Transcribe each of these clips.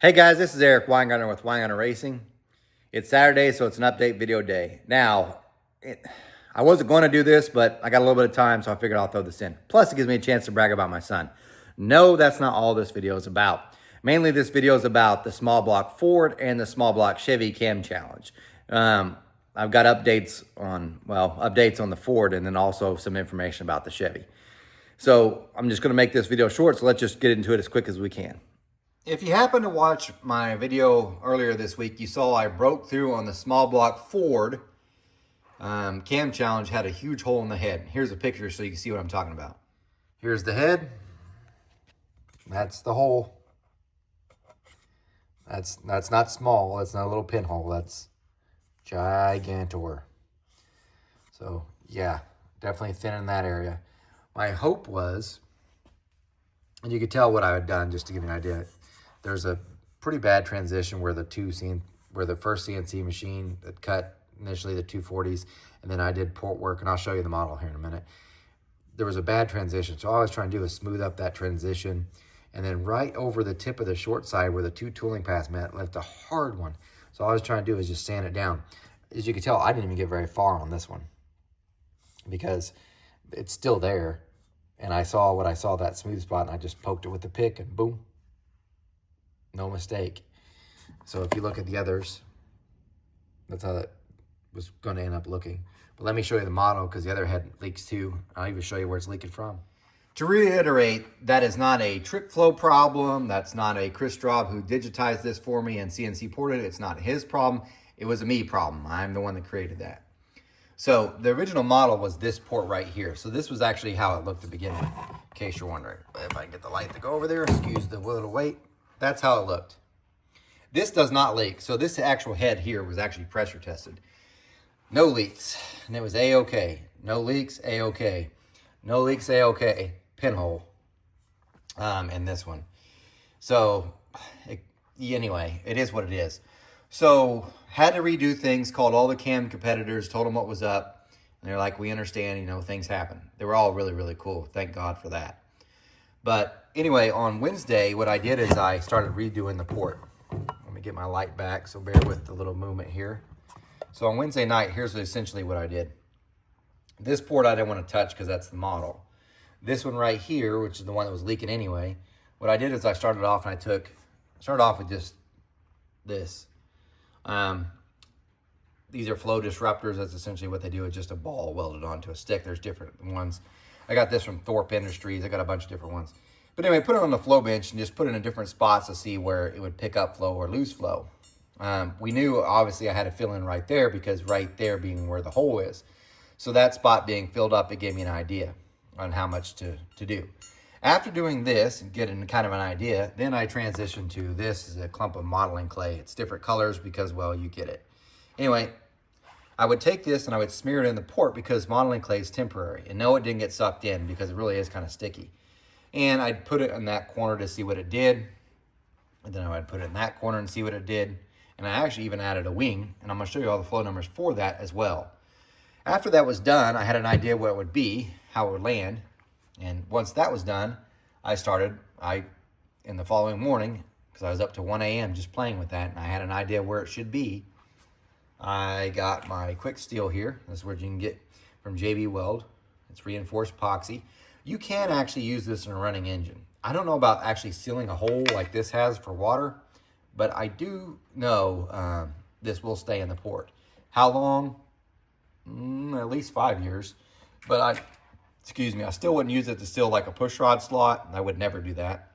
Hey guys, this is Eric Weingartner with Weingartner Racing. It's Saturday, so it's an update video day. Now, I wasn't going to do this, but I got a little bit of time, so I figured I'll throw this in. Plus, it gives me a chance to brag about my son. No, that's not all this video is about. Mainly, this video is about the small block Ford and the small block Chevy Cam Challenge. I've got updates on the Ford and then also some information about the Chevy. So I'm just going to make this video short, so let's just get into it as quick as we can. If you happen to watch my video earlier this week, you saw I broke through on the small block Ford Cam Challenge, had a huge hole in the head. Here's a picture so you can see what I'm talking about. Here's the head. That's the hole. That's not small. That's not a little pinhole. That's gigantor. So yeah, definitely thin in that area. My hope was, and you could tell what I had done just to give you an idea. There's a pretty bad transition where the first CNC machine that cut initially the 240s, and then I did port work, and I'll show you the model here in a minute. There was a bad transition, so all I was trying to do is smooth up that transition, and then right over the tip of the short side where the two tooling paths met left a hard one. So all I was trying to do is just sand it down. As you can tell, I didn't even get very far on this one because it's still there, and I saw that smooth spot, and I just poked it with the pick, and boom. No mistake. So if you look at the others, that's how that was going to end up looking. But let me show you the model because the other head leaks too. I'll even show you where it's leaking from. To reiterate, that is not a trick flow problem. That's not a Chris Straub who digitized this for me and CNC ported it. It's not his problem. It was a me problem. I'm the one that created that. So the original model was this port right here. So this was actually how it looked to begin with, in case you're wondering. If I can get the light to go over there, excuse the little weight. That's how it looked. This does not leak. So this actual head here was actually pressure tested. No leaks. And it was A-OK. No leaks, A-OK. No leaks, A-OK. Pinhole. In this one. So, anyway, it is what it is. So, had to redo things, called all the cam competitors, told them what was up. And they're like, we understand, things happen. They were all really, really cool. Thank God for that. But anyway, on Wednesday, what I did is I started redoing the port. Let me get my light back, so bear with the little movement here. So on Wednesday night, here's essentially what I did. This port I didn't want to touch because that's the model. This one right here, which is the one that was leaking anyway, what I did is I started off and started off with just this. These are flow disruptors. That's essentially what they do. It's just a ball welded onto a stick. There's different ones. I got this from Thorpe Industries. I got a bunch of different ones. But anyway, put it on the flow bench and just put it in different spots to see where it would pick up flow or lose flow. We knew, obviously, I had to fill in right there because right there being where the hole is. So that spot being filled up, it gave me an idea on how much to do. After doing this and getting kind of an idea, then I transitioned to this is a clump of modeling clay. It's different colors because, well, you get it. Anyway, I would take this and I would smear it in the port because modeling clay is temporary. And no, it didn't get sucked in because it really is kind of sticky. And I'd put it in that corner to see what it did. And then I would put it in that corner and see what it did. And I actually even added a wing. And I'm going to show you all the flow numbers for that as well. After that was done, I had an idea what it would be, how it would land. And once that was done, in the following morning, because I was up to 1 a.m. just playing with that, and I had an idea where it should be. I got my quick steel here. This is where you can get from JB Weld. It's reinforced epoxy. You can actually use this in a running engine. I don't know about actually sealing a hole like this has for water, but I do know this will stay in the port. How long? At least 5 years. But I still wouldn't use it to seal like a push rod slot. I would never do that.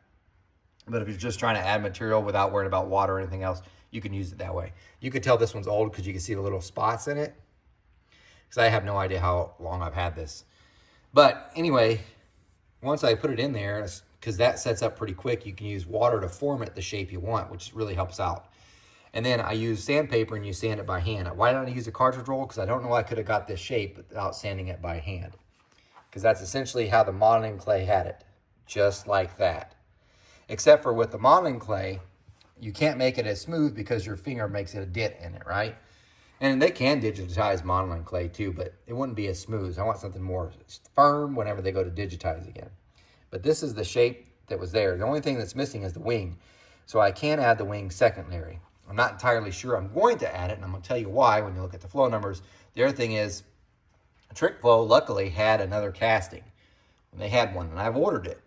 But if you're just trying to add material without worrying about water or anything else, you can use it that way. You could tell this one's old because you can see the little spots in it. Because I have no idea how long I've had this. But anyway, once I put it in there, because that sets up pretty quick, you can use water to form it the shape you want, which really helps out. And then I use sandpaper and you sand it by hand. Why don't I use a cartridge roll? Because I don't know I could have got this shape without sanding it by hand. Because that's essentially how the modeling clay had it. Just like that. Except for with the modeling clay, you can't make it as smooth because your finger makes it a dent in it, right? And they can digitize modeling clay too, but it wouldn't be as smooth. I want something more firm whenever they go to digitize again. But this is the shape that was there. The only thing that's missing is the wing. So I can add the wing secondary. I'm not entirely sure I'm going to add it, and I'm going to tell you why when you look at the flow numbers. The other thing is, Trick Flow luckily had another casting. They had one, and I've ordered it.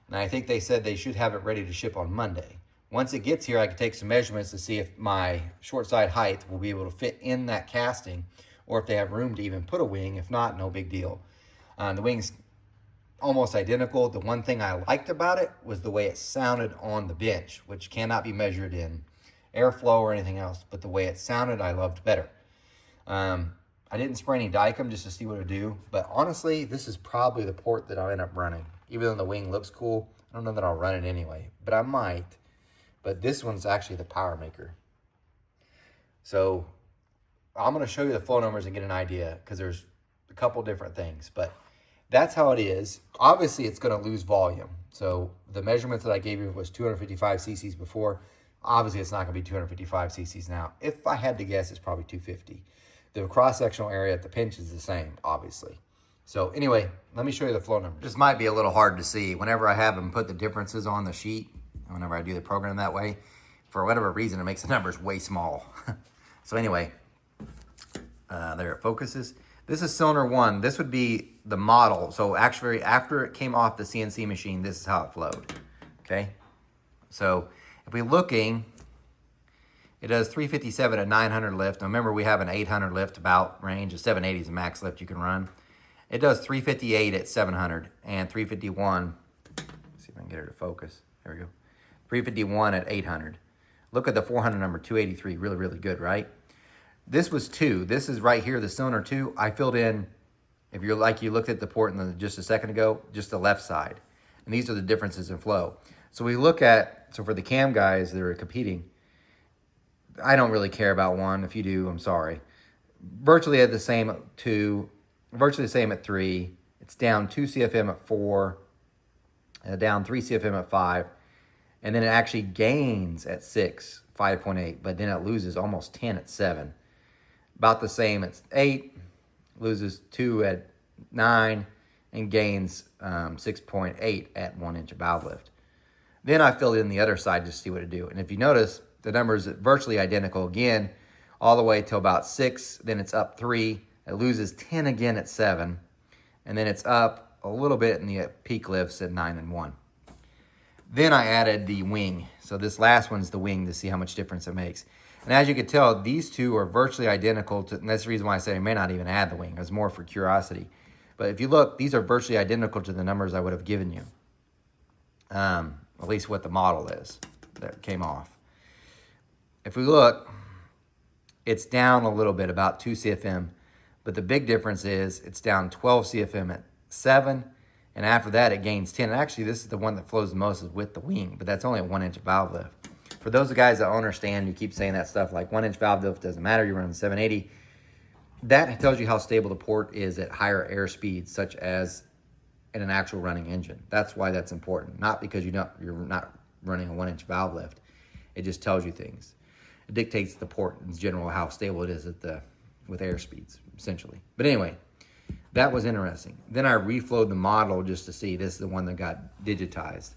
And I think they said they should have it ready to ship on Monday. Once it gets here, I can take some measurements to see if my short side height will be able to fit in that casting, or if they have room to even put a wing. If not, no big deal. The wing's almost identical. The one thing I liked about it was the way it sounded on the bench, which cannot be measured in airflow or anything else, but the way it sounded, I loved better. I didn't spray any Dykem just to see what it would do, but honestly, this is probably the port that I'll end up running. Even though the wing looks cool, I don't know that I'll run it anyway, but I might. But this one's actually the power maker. So I'm going to show you the flow numbers and get an idea, because there's a couple different things, but that's how it is. Obviously, it's going to lose volume. So the measurements that I gave you was 255 cc's before. Obviously, it's not going to be 255 cc's now. If I had to guess, it's probably 250. The cross-sectional area at the pinch is the same, obviously. So anyway, let me show you the flow numbers. This might be a little hard to see. Whenever I have them put the differences on the sheet, whenever I do the program that way, for whatever reason, it makes the numbers way small. So anyway, there it focuses. This is cylinder 1. This would be the model. So actually, after it came off the CNC machine, this is how it flowed. Okay? So if we're looking, it does 357 at 900 lift. Now remember, we have an 800 lift about range. A 780 is the max lift you can run. It does 358 at 700 and 351. Let's see if I can get her to focus. There we go. 351 at 800. Look at the 400 number, 283. Really, really good, right? This was 2. This is right here, the cylinder 2. I filled in, if you're like you looked at the port just a second ago, just the left side. And these are the differences in flow. So we look at, so for the cam guys that are competing, I don't really care about 1. If you do, I'm sorry. Virtually at the same at 2, virtually the same at 3. It's down 2 CFM at 4, down 3 CFM at 5, and then it actually gains at 6, 5.8, but then it loses almost 10 at 7. About the same at 8, loses 2 at 9, and gains 6.8 at 1 inch of valve lift. Then I filled in the other side just to see what it do. And if you notice, the numbers are virtually identical again, all the way till about 6, then it's up 3, it loses 10 again at 7, and then it's up a little bit in the peak lifts at 9 and 1. Then I added the wing. So this last one's the wing to see how much difference it makes. And as you can tell, these two are virtually identical to, and that's the reason why I say I may not even add the wing. It was more for curiosity. But if you look, these are virtually identical to the numbers I would have given you. At least what the model is that came off. If we look, it's down a little bit, about 2 CFM. But the big difference is it's down 12 CFM at 7. And after that, it gains 10. And actually, this is the one that flows the most is with the wing. But that's only a 1 inch valve lift. For those guys that understand, you keep saying that stuff like 1 inch valve lift doesn't matter. You're running 780. That tells you how stable the port is at higher air speeds, such as in an actual running engine. That's why that's important. Not because you're not running a 1 inch valve lift. It just tells you things. It dictates the port in general, how stable it is with air speeds, essentially. But anyway, that was interesting. Then I reflowed the model just to see. This is the one that got digitized.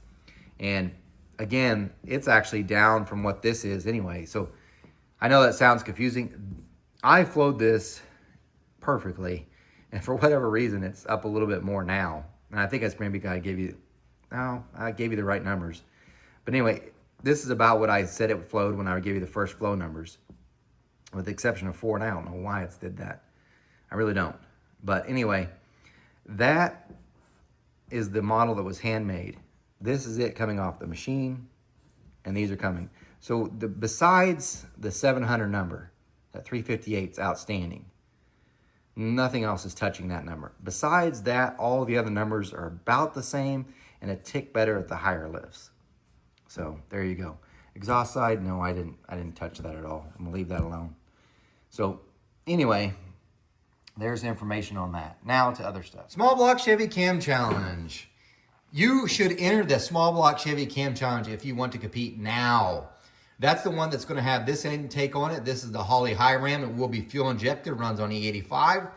And again, it's actually down from what this is anyway. So I know that sounds confusing. I flowed this perfectly. And for whatever reason, it's up a little bit more now. And I think that's maybe because I gave you the right numbers. But anyway, this is about what I said it flowed when I gave you the first flow numbers. With the exception of 4, and I don't know why it's did that. I really don't. But anyway, that is the model that was handmade. This is it coming off the machine, and these are coming. So besides the 700 number, that 358 is outstanding. Nothing else is touching that number. Besides that, all the other numbers are about the same and a tick better at the higher lifts. So there you go. Exhaust side, no, I didn't touch that at all. I'm gonna leave that alone. So anyway, there's information on that. Now to other stuff. Small block Chevy Cam Challenge. You should enter the small block Chevy Cam Challenge if you want to compete now. That's the one that's going to have this intake on it. This is the Holley High Ram. It will be fuel injected, runs on E85.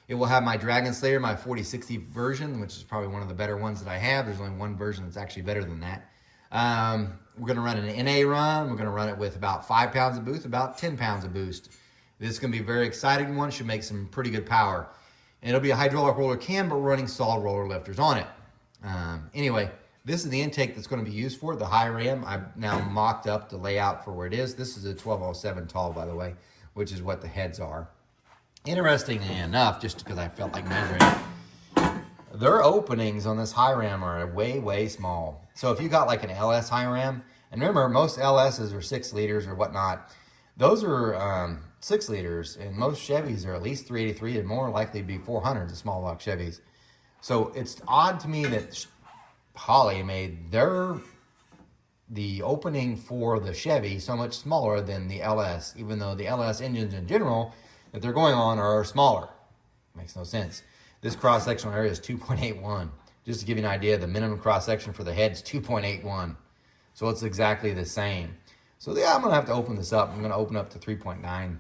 It will have my Dragon Slayer, my 4060 version, which is probably one of the better ones that I have. There's only one version that's actually better than that. We're going to run an NA run. We're going to run it with about 5 pounds of boost, about 10 pounds of boost. This is going to be a very exciting one. Should make some pretty good power. And it'll be a hydraulic roller cam, but we're running solid roller lifters on it. Anyway, this is the intake that's going to be used for it, the high ram. I've now mocked up the layout for where it is. This is a 1207 tall, by the way, which is what the heads are. Interestingly enough, just because I felt like measuring, their openings on this high ram are way, way small. So if you got like an LS high ram, and remember, most LSs are 6 liters or whatnot. Those are 6 liters, and most Chevys are at least 383 and more likely to be 400s, the small block Chevys. So it's odd to me that Holley made the opening for the Chevy so much smaller than the LS, even though the LS engines in general that they're going on are smaller. Makes no sense. This cross-sectional area is 2.81. Just to give you an idea, the minimum cross-section for the head is 2.81. So it's exactly the same. So yeah, I'm going to have to open this up. I'm going to open up to 3.9.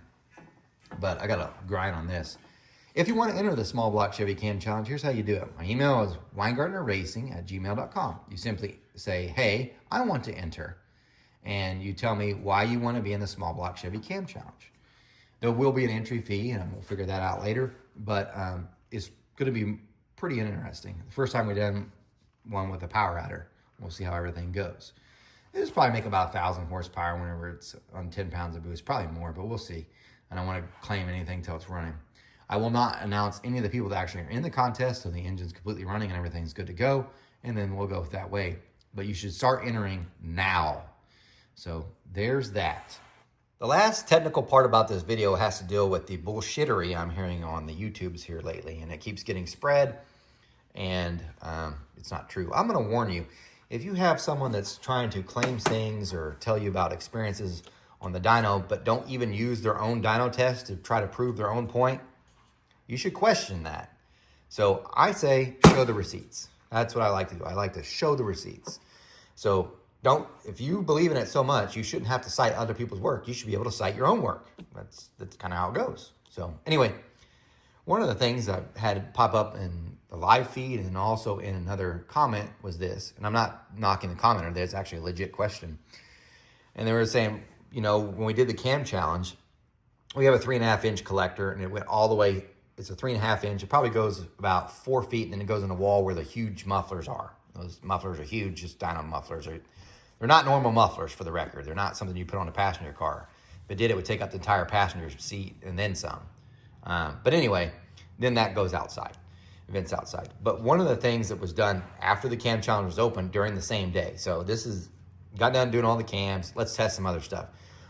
But I got to grind on this. If you want to enter the Small Block Chevy Cam Challenge, here's how you do it. My email is weingartnerracing@gmail.com. You simply say, hey, I want to enter. And you tell me why you want to be in the Small Block Chevy Cam Challenge. There will be an entry fee, and we'll figure that out later. But it's going to be pretty interesting. The first time we done one with a power adder. We'll see how everything goes. It's probably make about 1,000 horsepower whenever it's on 10 pounds of boost. Probably more, but we'll see. I don't want to claim anything until it's running. I will not announce any of the people that actually are in the contest so the engine's completely running and everything's good to go, and then we'll go that way. But you should start entering now. So there's that. The last technical part about this video has to deal with the bullshittery I'm hearing on the YouTubes here lately, and it keeps getting spread, and it's not true. I'm going to warn you, if you have someone that's trying to claim things or tell you about experiences on the dyno, but don't even use their own dyno test to try to prove their own point, you should question that. So I say, show the receipts. That's what I like to do. I like to show the receipts. So if you believe in it so much, you shouldn't have to cite other people's work. You should be able to cite your own work. That's kind of how it goes. So anyway, one of the things I had pop up in the live feed and also in another comment was this, and I'm not knocking the commenter, there's actually a legit question. And they were saying, you know, when we did the cam challenge, we have a 3.5-inch collector, and it went all the way. It's a 3.5-inch. It probably goes about 4 feet, and then it goes in a wall where the huge mufflers are. Those mufflers are huge, just dyno mufflers. They're not normal mufflers, for the record. They're not something you put on a passenger car. If it did, it would take up the entire passenger seat and then some. But anyway, then that goes outside, vents outside. But one of the things that was done after the cam challenge was open during the same day. So this is, got done doing all the cams. Let's test some other stuff.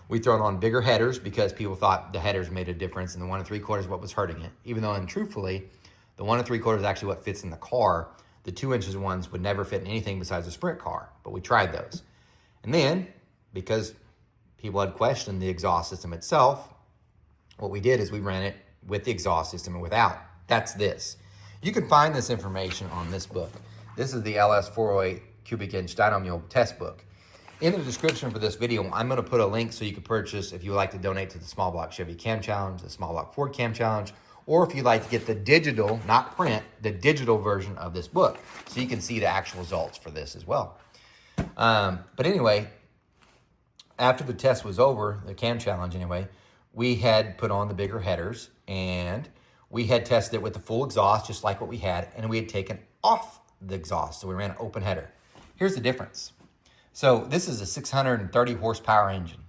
We thrown on bigger headers because people thought the headers made a difference, and the 1 3/4 is what was hurting it. Even though, and truthfully, the 1 3/4 is actually what fits in the car. The 2 inches ones would never fit in anything besides a sprint car, but we tried those. And then, because people had questioned the exhaust system itself, what we did is we ran it with the exhaust system and without. That's this. You can find this information on this book. This is the LS 408 cubic inch dyno mule test book. In the description for this video, I'm going to put a link so you can purchase if you would like to donate to the Small Block Chevy Cam Challenge, the Small Block Ford Cam Challenge, or if you'd like to get the digital, not print, the digital version of this book so you can see the actual results for this as well. But anyway, after the test was over, the Cam Challenge anyway, we had put on the bigger headers, and we had tested it with the full exhaust, just like what we had, and we had taken off the exhaust, so we ran an open header. Here's the difference. So this is a 630 horsepower engine.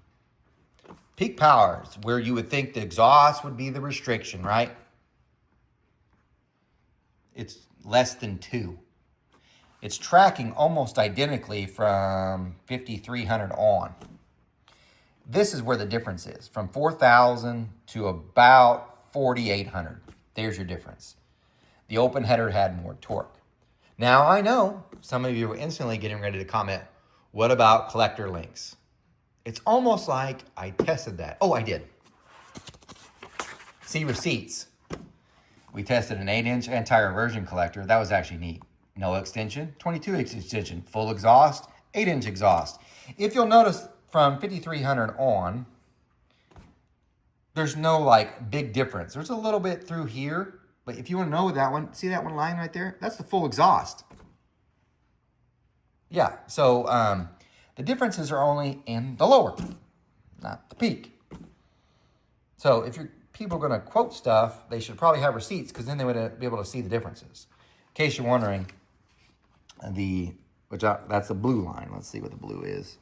Peak power is where you would think the exhaust would be the restriction, right? It's less than 2. It's tracking almost identically from 5,300 on. This is where the difference is, from 4,000 to about 4,800. There's your difference. The open header had more torque. Now I know some of you were instantly getting ready to comment, what about collector links? It's almost like I tested that. Oh, I did. See receipts. We tested an 8-inch anti-reversion collector. That was actually neat. No extension, 22-inch extension, full exhaust, 8-inch exhaust. If you'll notice from 5,300 on, there's no like big difference. There's a little bit through here, but if you want to know that one, see that one line right there? That's the full exhaust. Yeah, so The differences are only in the lower, not the peak. So if people are going to quote stuff, they should probably have receipts because then they would be able to see the differences. In case you're wondering, that's the blue line. Let's see what the blue is.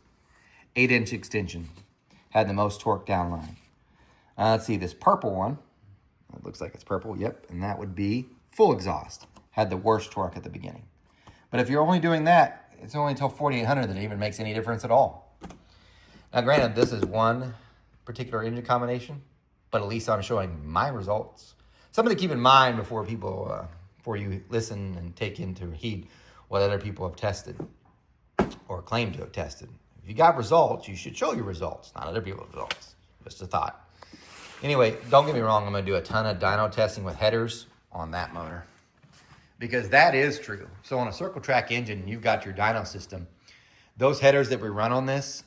8-inch extension had the most torque down line. Let's see this purple one. It looks like it's purple. Yep, and that would be full exhaust. Had the worst torque at the beginning. But if you're only doing that, it's only until 4,800 that it even makes any difference at all. Now, granted, this is one particular engine combination, but at least I'm showing my results. Something to keep in mind before you listen and take into heed what other people have tested or claim to have tested. If you got results, you should show your results, not other people's results. Just a thought. Anyway, don't get me wrong. I'm going to do a ton of dyno testing with headers on that motor because that is true. So on a circle track engine, you've got your dyno system. Those headers that we run on this,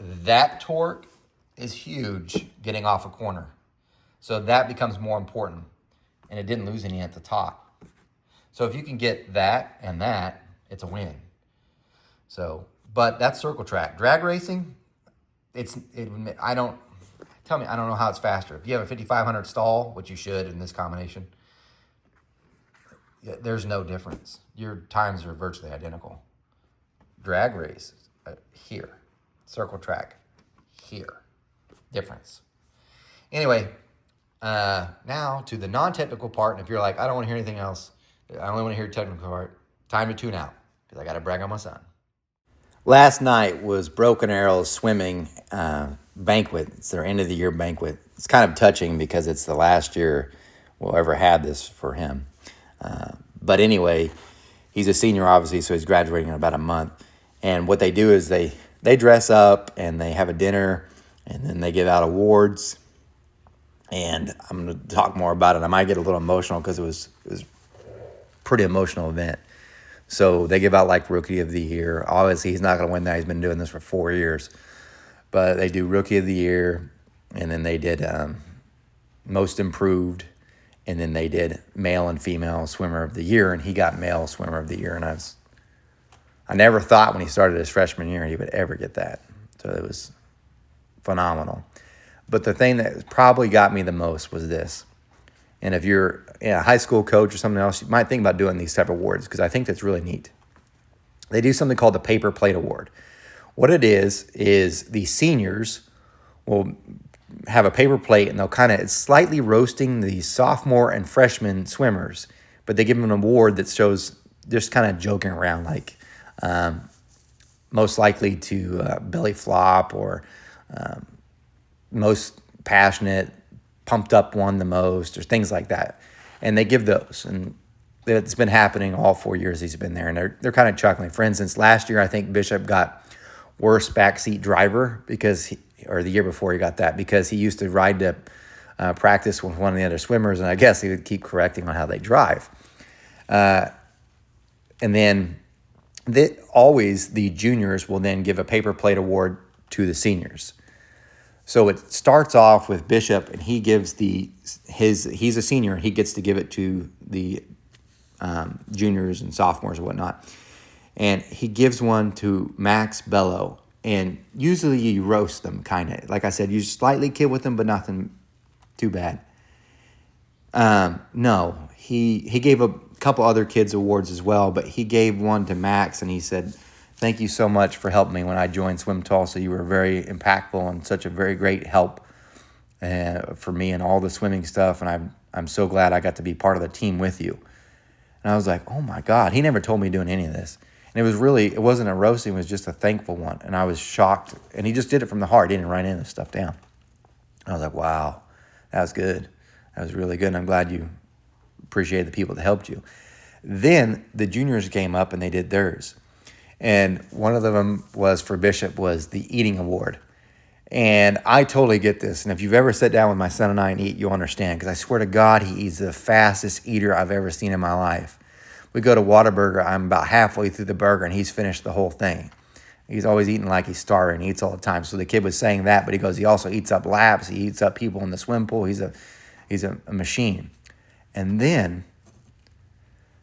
that torque is huge getting off a corner. So that becomes more important. And it didn't lose any at the top. So if you can get that and that, it's a win. So, but that's circle track. Drag racing, I don't know how it's faster. If you have a 5500 stall, which you should in this combination, there's no difference. Your times are virtually identical. Drag race, here. Circle track, here. Difference. Anyway, now to the non-technical part, and if you're like, I don't want to hear anything else, I only want to hear the technical part, time to tune out, because I got to brag on my son. Last night was Broken Arrow's swimming banquet. It's their end of the year banquet. It's kind of touching because it's the last year we'll ever have this for him. But anyway, he's a senior, obviously, so he's graduating in about a month. And what they do is they dress up and they have a dinner and then they give out awards. And I'm going to talk more about it. I might get a little emotional because it was a pretty emotional event. So they give out like Rookie of the Year. Obviously, he's not going to win that. He's been doing this for 4 years. But they do Rookie of the Year, and then they did Most Improved, and then they did Male and Female Swimmer of the Year, and he got Male Swimmer of the Year. And I never thought when he started his freshman year he would ever get that. So it was phenomenal. But the thing that probably got me the most was this. And if you're a high school coach or something else, you might think about doing these type of awards because I think that's really neat. They do something called the Paper Plate Award. What it is the seniors will have a paper plate and it's slightly roasting the sophomore and freshman swimmers, but they give them an award that shows just kind of joking around, like most likely to belly flop or most passionate, pumped up one the most, or things like that. And they give those. And it's been happening all 4 years he's been there. And they're kind of chuckling. For instance, last year, I think Bishop got worst backseat driver or the year before he got that, because he used to ride to practice with one of the other swimmers. And I guess he would keep correcting on how they drive. And then always the juniors will then give a paper plate award to the seniors. So it starts off with Bishop, and he gives he's a senior, he gets to give it to the juniors and sophomores and whatnot. And he gives one to Max Bello, and usually you roast them, kind of. Like I said, you slightly kid with them, but nothing too bad. No, he gave a couple other kids awards as well, but he gave one to Max, and he said, "Thank you so much for helping me when I joined Swim Tulsa. You were very impactful and such a very great help for me and all the swimming stuff. And I'm so glad I got to be part of the team with you." And I was like, oh my God, he never told me doing any of this. And it wasn't a roasting, it was just a thankful one. And I was shocked. And he just did it from the heart. He didn't write any of this stuff down. I was like, wow, that was good. That was really good. And I'm glad you appreciated the people that helped you. Then the juniors came up and they did theirs. And one of them was for Bishop was the eating award. And I totally get this. And if you've ever sat down with my son and I and eat, you'll understand. Because I swear to God, he is the fastest eater I've ever seen in my life. We go to Whataburger. I'm about halfway through the burger, and he's finished the whole thing. He's always eating like he's starving. He eats all the time. So the kid was saying that, but he goes, he also eats up laps. He eats up people in the swim pool. He's a machine. And then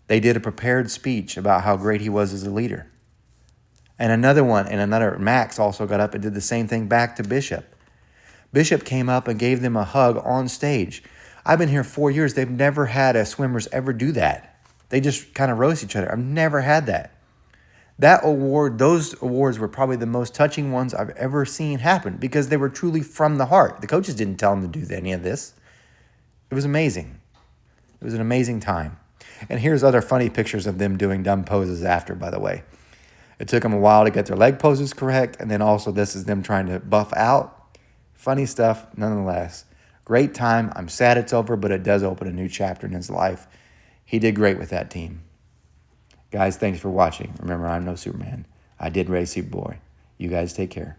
they did a prepared speech about how great he was as a leader. And another one, and another, Max also got up and did the same thing back to Bishop. Bishop came up and gave them a hug on stage. I've been here 4 years. They've never had a swimmers ever do that. They just kind of roast each other. I've never had that. That award, those awards were probably the most touching ones I've ever seen happen because they were truly from the heart. The coaches didn't tell them to do any of this. It was amazing. It was an amazing time. And here's other funny pictures of them doing dumb poses after, by the way. It took them a while to get their leg poses correct, and then also this is them trying to buff out. Funny stuff, nonetheless. Great time. I'm sad it's over, but it does open a new chapter in his life. He did great with that team. Guys, thanks for watching. Remember, I'm no Superman. I did race Superboy. You guys take care.